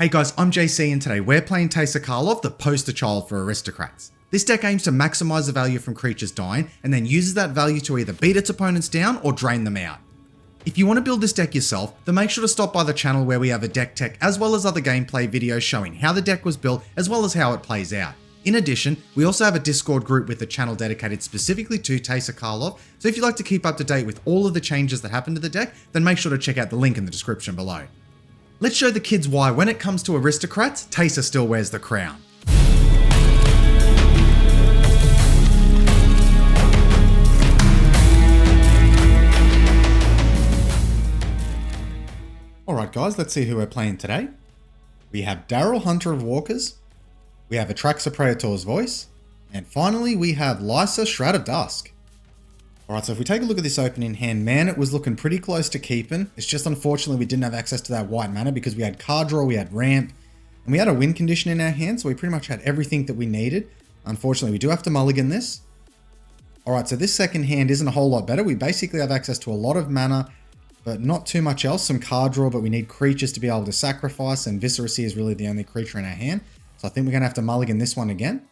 Hey guys, I'm JC and today we're playing Teysa Karlov, the poster child for Aristocrats. This deck aims to maximise the value from creatures dying and then uses that value to either beat its opponents down or drain them out. If you want to build this deck yourself, then make sure to stop by the channel where we have a deck tech as well as other gameplay videos showing how the deck was built as well as how it plays out. In addition, we also have a Discord group with a channel dedicated specifically to Teysa Karlov, so if you'd like to keep up to date with all of the changes that happen to the deck, then make sure to check out the link in the description below. Let's show the kids why when it comes to Aristocrats, Teysa still wears the crown. Alright guys, let's see who we're playing today. We have Daryl, Hunter of Walkers, we have Atraxa, Praetors Voice, and finally we have Liesa, Shroud of Dusk. Alright, so if we take a look at this opening hand, man, it was looking pretty close to keeping. It's just unfortunately we didn't have access to that white mana because we had card draw, we had ramp, and we had a win condition in our hand, so we pretty much had everything that we needed. Unfortunately, we do have to mulligan this. Alright, so this second hand isn't a whole lot better. We basically have access to a lot of mana, but not too much else. Some card draw, but we need creatures to be able to sacrifice, and Visceracy is really the only creature in our hand. So I think we're going to have to mulligan this one again.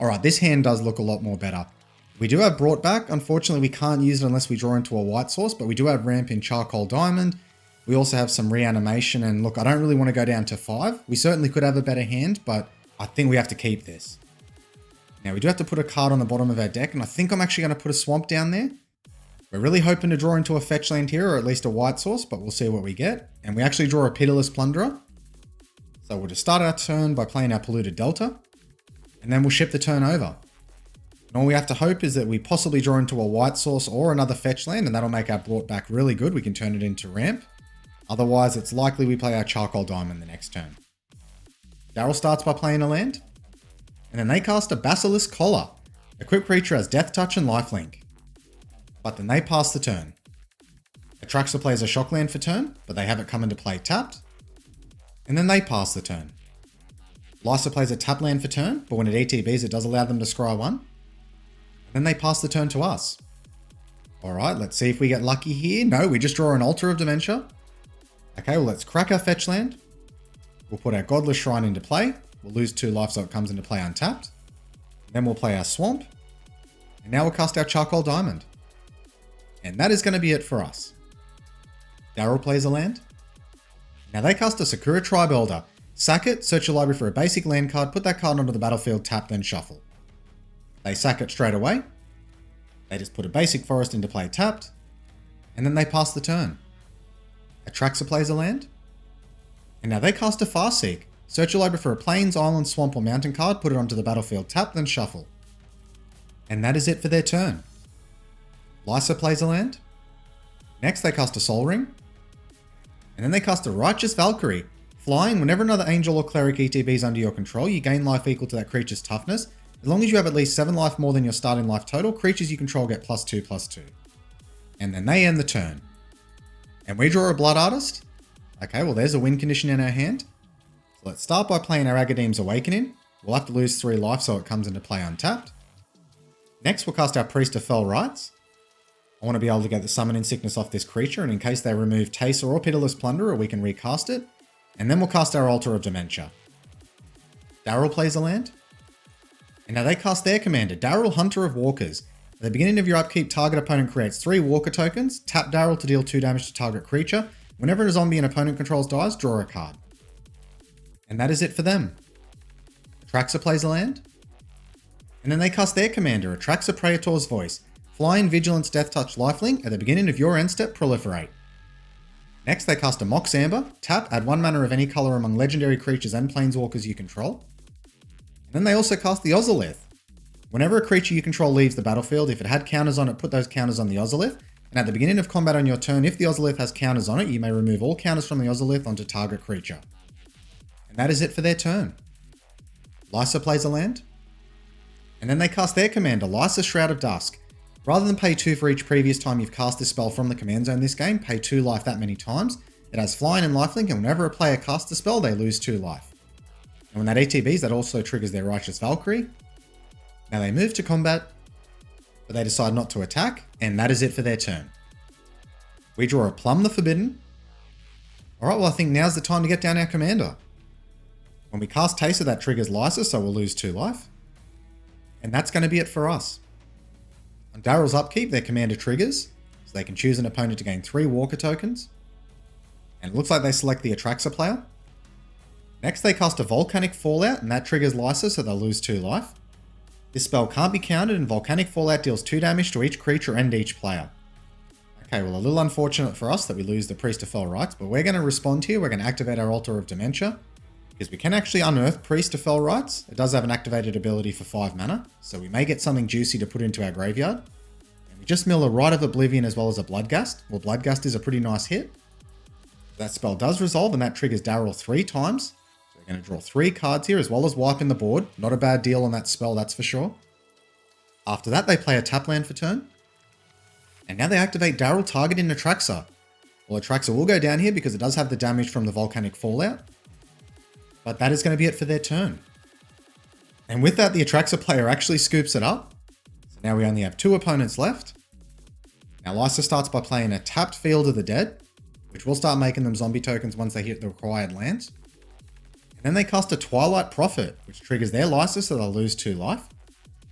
Alright, this hand does look a lot more better. We do have Brought Back. Unfortunately, we can't use it unless we draw into a white source, but we do have Ramp in Charcoal Diamond. We also have some Reanimation, and look, I don't really want to go down to 5. We certainly could have a better hand, but I think we have to keep this. Now, we do have to put a card on the bottom of our deck, and I think I'm actually going to put a Swamp down there. We're really hoping to draw into a fetch land here, or at least a white source, but we'll see what we get. And we actually draw a Pitiless Plunderer. So we'll just start our turn by playing our Polluted Delta, and then we'll ship the turn over. And all we have to hope is that we possibly draw into a white source or another fetch land, and that'll make our Brought Back really good. We can turn it into ramp. Otherwise, it's likely we play our Charcoal Diamond the next turn. Daryl starts by playing a land, and then they cast a Basilisk Collar. Equipped creature has Death Touch and Lifelink. But then they pass the turn. Atraxa plays a Shock Land for turn, but they have it come into play tapped. And then they pass the turn. Liesa plays a tap land for turn, but when it ETBs, it does allow them to scry 1. Then they pass the turn to us. Alright, let's see if we get lucky here. No, we just draw an Altar of Dementia. Okay, well let's crack our fetch land. We'll put our Godless Shrine into play. We'll lose 2 life so it comes into play untapped. Then we'll play our Swamp. And now we'll cast our Charcoal Diamond. And that is going to be it for us. Daryl plays a land. Now they cast a Sakura Tribe Elder. Sack it, search your library for a basic land card, put that card onto the battlefield, tap, then shuffle. They sack it straight away. They just put a basic forest into play tapped. And then they pass the turn. Atraxa plays a land. And now they cast a Farseek. Search your library for a plains, island, swamp, or mountain card, put it onto the battlefield, tap, then shuffle. And that is it for their turn. Liesa plays a land. Next they cast a Soul Ring. And then they cast a Righteous Valkyrie. Flying, whenever another angel or cleric ETBs under your control, you gain life equal to that creature's toughness. As long as you have at least 7 life more than your starting life total, creatures you control get +2/+2. And then they end the turn. And we draw a Blood Artist. Okay, well there's a win condition in our hand. So let's start by playing our Agadeem's Awakening. We'll have to lose 3 life so it comes into play untapped. Next we'll cast our Priest of Fell Rites. I want to be able to get the Summoning Sickness off this creature, and in case they remove Teysa or Pitiless Plunderer, we can recast it. And then we'll cast our Altar of Dementia. Daryl plays a land. And now they cast their commander, Daryl, Hunter of Walkers. At the beginning of your upkeep, target opponent creates 3 Walker tokens. Tap Daryl to deal 2 damage to target creature. Whenever a zombie an opponent controls dies, draw a card. And that is it for them. Atraxa plays a land. And then they cast their commander, Atraxa, Praetors Voice. Flying, Vigilance, Death Touch, Lifelink. At the beginning of your end step, proliferate. Next, they cast a Mox Amber. Tap, add 1 mana of any color among legendary creatures and planeswalkers you control. Then they also cast the Ozolith. Whenever a creature you control leaves the battlefield, if it had counters on it, put those counters on the Ozolith. And at the beginning of combat on your turn, if the Ozolith has counters on it, you may remove all counters from the Ozolith onto target creature. And that is it for their turn. Liesa plays a land. And then they cast their commander, Liesa, Shroud of Dusk. Rather than pay 2 for each previous time you've cast this spell from the command zone this game, pay 2 life that many times. It has Flying and Lifelink, and whenever a player casts a spell, they lose 2 life. And when that ATBs, that also triggers their Righteous Valkyrie. Now they move to combat, but they decide not to attack, and that is it for their turn. We draw a Plumb the Forbidden. Alright, well I think now's the time to get down our commander. When we cast Teysa, that triggers Liesa, so we'll lose 2 life. And that's going to be it for us. On Daryl's upkeep, their commander triggers, so they can choose an opponent to gain 3 Walker tokens. And it looks like they select the Atraxa player. Next, they cast a Volcanic Fallout, and that triggers Liesa, so they'll lose 2 life. This spell can't be countered, and Volcanic Fallout deals 2 damage to each creature and each player. Okay, well, a little unfortunate for us that we lose the Priest of Fell Rites, but we're going to respond here. We're going to activate our Altar of Dementia, because we can actually unearth Priest of Fell Rites. It does have an activated ability for 5 mana, so we may get something juicy to put into our graveyard. And we just mill a Rite of Oblivion as well as a Bloodgast. Well, Bloodgast is a pretty nice hit. That spell does resolve, and that triggers Daryl 3 times. So we're going to draw 3 cards here, as well as wiping the board. Not a bad deal on that spell, that's for sure. After that, they play a tap land for turn. And now they activate Daryl, targeting Atraxa. Well, Atraxa will go down here because it does have the damage from the Volcanic Fallout. But that is going to be it for their turn. And with that, the Atraxa player actually scoops it up. So now we only have 2 opponents left. Now Liesa starts by playing a tapped Field of the Dead, which will start making them zombie tokens once they hit the required lands. And then they cast a Twilight Prophet, which triggers their Liesa, so they'll lose 2 life.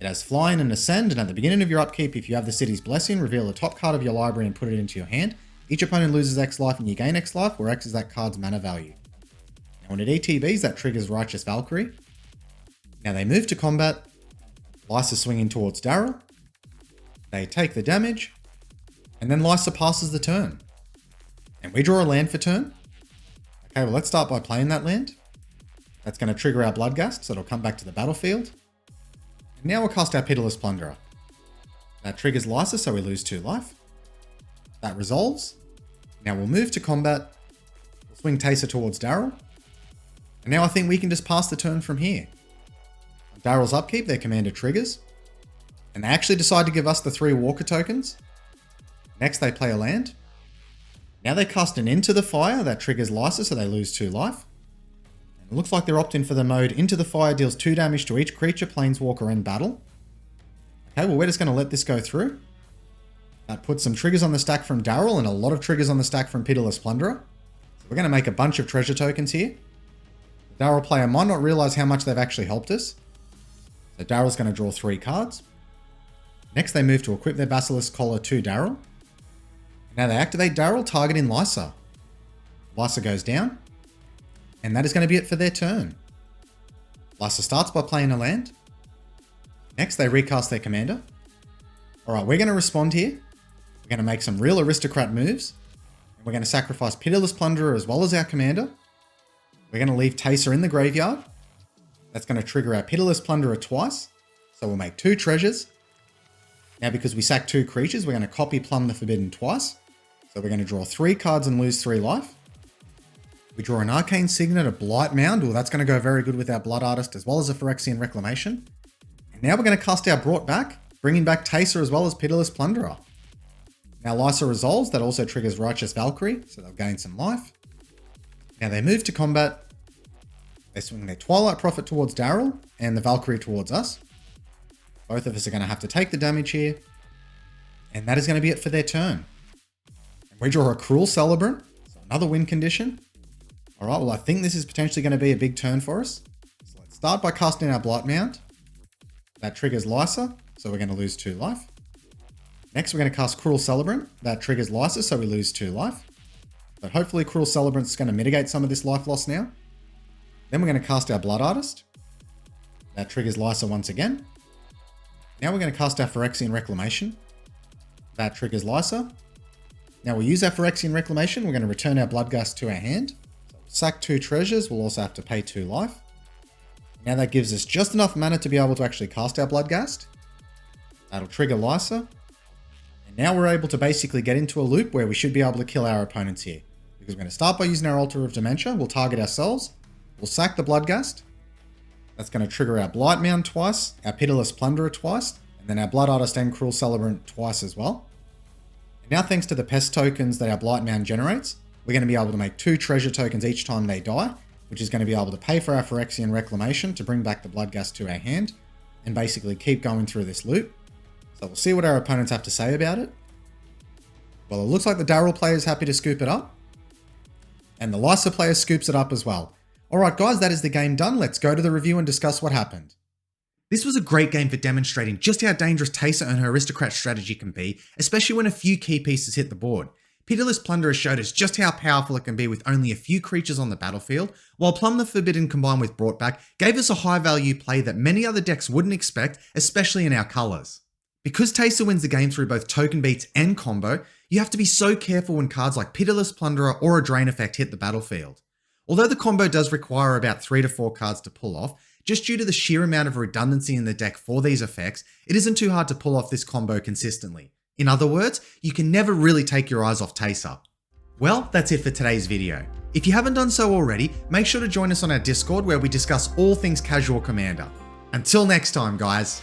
It has Flying and Ascend, and at the beginning of your upkeep, if you have the City's Blessing, reveal the top card of your library and put it into your hand. Each opponent loses X life and you gain X life, where X is that card's mana value. Now when it ETBs, that triggers Righteous Valkyrie. Now they move to combat. Liesa swinging towards Daryl. They take the damage. And then Liesa passes the turn. And we draw a land for turn. Okay, well let's start by playing that land. That's going to trigger our Bloodgast, so it'll come back to the battlefield. And now we'll cast our Pitiless Plunderer. That triggers Liesa, so we lose 2 life. That resolves. Now we'll move to combat. We'll swing Teysa towards Daryl. And now I think we can just pass the turn from here. On Daryl's upkeep, their commander triggers. And they actually decide to give us the 3 Walker tokens. Next, they play a land. Now they cast an Into the Fire. That triggers Liesa, so they lose 2 life. And it looks like they're opting for the mode Into the Fire deals 2 damage to each creature, planeswalker, and battle. Okay, well, we're just going to let this go through. That puts some triggers on the stack from Daryl and a lot of triggers on the stack from Pitiless Plunderer. So we're going to make a bunch of treasure tokens here. The Daryl player might not realize how much they've actually helped us. So Daryl's going to draw 3 cards. Next, they move to equip their Basilisk Collar to Daryl. Now they activate Daryl, targeting Liesa. Liesa goes down. And that is going to be it for their turn. Liesa starts by playing a land. Next, they recast their commander. Alright, we're going to respond here. We're going to make some real aristocrat moves. And we're going to sacrifice Pitiless Plunderer as well as our commander. We're going to leave Teysa in the graveyard. That's going to trigger our Pitiless Plunderer twice. So we'll make 2 treasures. Now because we sack 2 creatures, we're going to copy Plumb the Forbidden twice. So we're going to draw 3 cards and lose 3 life. We draw an Arcane Signet, a Blight Mound. Well, that's going to go very good with our Blood Artist as well as a Phyrexian Reclamation. And now we're going to cast our Brought Back, bringing back Teysa as well as Pitiless Plunderer. Now Liesa resolves. That also triggers Righteous Valkyrie, so they'll gain some life. Now they move to combat. They swing their Twilight Prophet towards Daryl and the Valkyrie towards us. Both of us are going to have to take the damage here. And that is going to be it for their turn. And we draw a Cruel Celebrant, so another win condition. Alright, well I think this is potentially going to be a big turn for us. So let's start by casting our Blight Mound. That triggers Liesa, so we're going to lose 2 life. Next we're going to cast Cruel Celebrant. That triggers Liesa, so we lose 2 life. But hopefully Cruel Celebrant is going to mitigate some of this life loss now. Then we're going to cast our Blood Artist. That triggers Liesa once again. Now we're going to cast our Phyrexian Reclamation. That triggers Liesa. Now we'll use our Phyrexian Reclamation. We're going to return our Bloodgast to our hand. So we'll sack 2 treasures. We'll also have to pay 2 life. Now that gives us just enough mana to be able to actually cast our Bloodgast. That'll trigger Liesa. And now we're able to basically get into a loop where we should be able to kill our opponents here. Because we're going to start by using our Altar of Dementia. We'll target ourselves. We'll sack the Bloodgast. That's going to trigger our Blight Mound twice, our Pitiless Plunderer twice, and then our Blood Artist and Cruel Celebrant twice as well. And now thanks to the Pest tokens that our Blight Mound generates, we're going to be able to make 2 treasure tokens each time they die, which is going to be able to pay for our Phyrexian Reclamation to bring back the Bloodgast to our hand, and basically keep going through this loop. So we'll see what our opponents have to say about it. Well, it looks like the Daryl player is happy to scoop it up. And the Liesa player scoops it up as well. Alright guys, that is the game done. Let's go to the review and discuss what happened. This was a great game for demonstrating just how dangerous Teysa and her aristocrat strategy can be, especially when a few key pieces hit the board. Pitiless Plunderer showed us just how powerful it can be with only a few creatures on the battlefield, while Plumb the Forbidden combined with Brought Back gave us a high value play that many other decks wouldn't expect, especially in our colours. Because Teysa wins the game through both token beats and combo, you have to be so careful when cards like Pitiless Plunderer or a Drain Effect hit the battlefield. Although the combo does require about 3 to 4 cards to pull off, just due to the sheer amount of redundancy in the deck for these effects, it isn't too hard to pull off this combo consistently. In other words, you can never really take your eyes off Teysa. Well, that's it for today's video. If you haven't done so already, make sure to join us on our Discord where we discuss all things casual Commander. Until next time, guys.